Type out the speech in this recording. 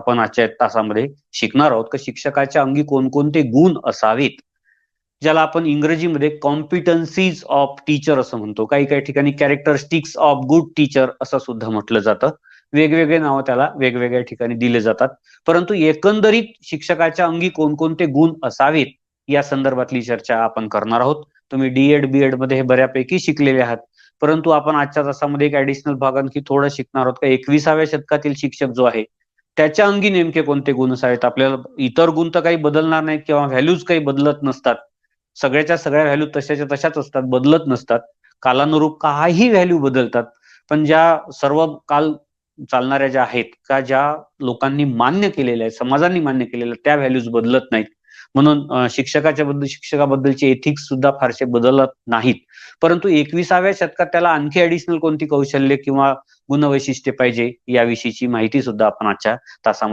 आपण आजच्या तासामध्ये शिकणार आहोत की शिक्षकाच्या अंगी कोणकोणते गुण असावेत, ज्याला आपण इंग्रजीमध्ये कॉम्पिटन्सीज ऑफ टीचर असं म्हणतो. काही काही ठिकाणी कॅरेक्टरिस्टिक्स ऑफ गुड टीचर असं सुद्धा म्हटलं जातं. वेगवेगळे नावं त्याला वेगवेगळ्या ठिकाणी दिले जातात. परंतु एकंदरीत शिक्षकाच्या अंगी कोणकोणते गुण असावेत या संदर्भातली चर्चा आपण करणार आहोत. तुम्ही डीएड बीएड मध्ये हे बऱ्यापैकी शिकलेले आहात, परंतु आपण आजच्या तासामध्ये एक ऍडिशनल भाग आणखी थोडं शिकणार आहोत का 21व्या शतकातील शिक्षक जो आहे त्याच्या अंगी नेमके कोणते गुण असावेत. आपल्याला इतर गुण तर काही बदलणार नाहीत किंवा व्हॅल्यूज काही बदलत नसतात. सगळ्याच्या सगळ्या व्हॅल्यू तशाच्या तशाच असतात, बदलत नसतात. कालानुरूप काही व्हॅल्यू बदलतात, पण ज्या सर्व काल चालणाऱ्या ज्या आहेत का, ज्या लोकांनी मान्य केलेल्या आहेत, समाजांनी मान्य केलेल्या त्या व्हॅल्यूज बदलत नाहीत. म्हणून शिक्षकाबद्दलचे एथिक्स सुद्धा फारसे बदलत नाहीत. परंतु 21व्या शतकात त्याला आणखी ऍडिशनल कोणती कौशल्य किंवा गुणवैशिष्ट्ये पाहिजे याविषयीची माहिती सुद्धा आपण आजच्या तासामध्ये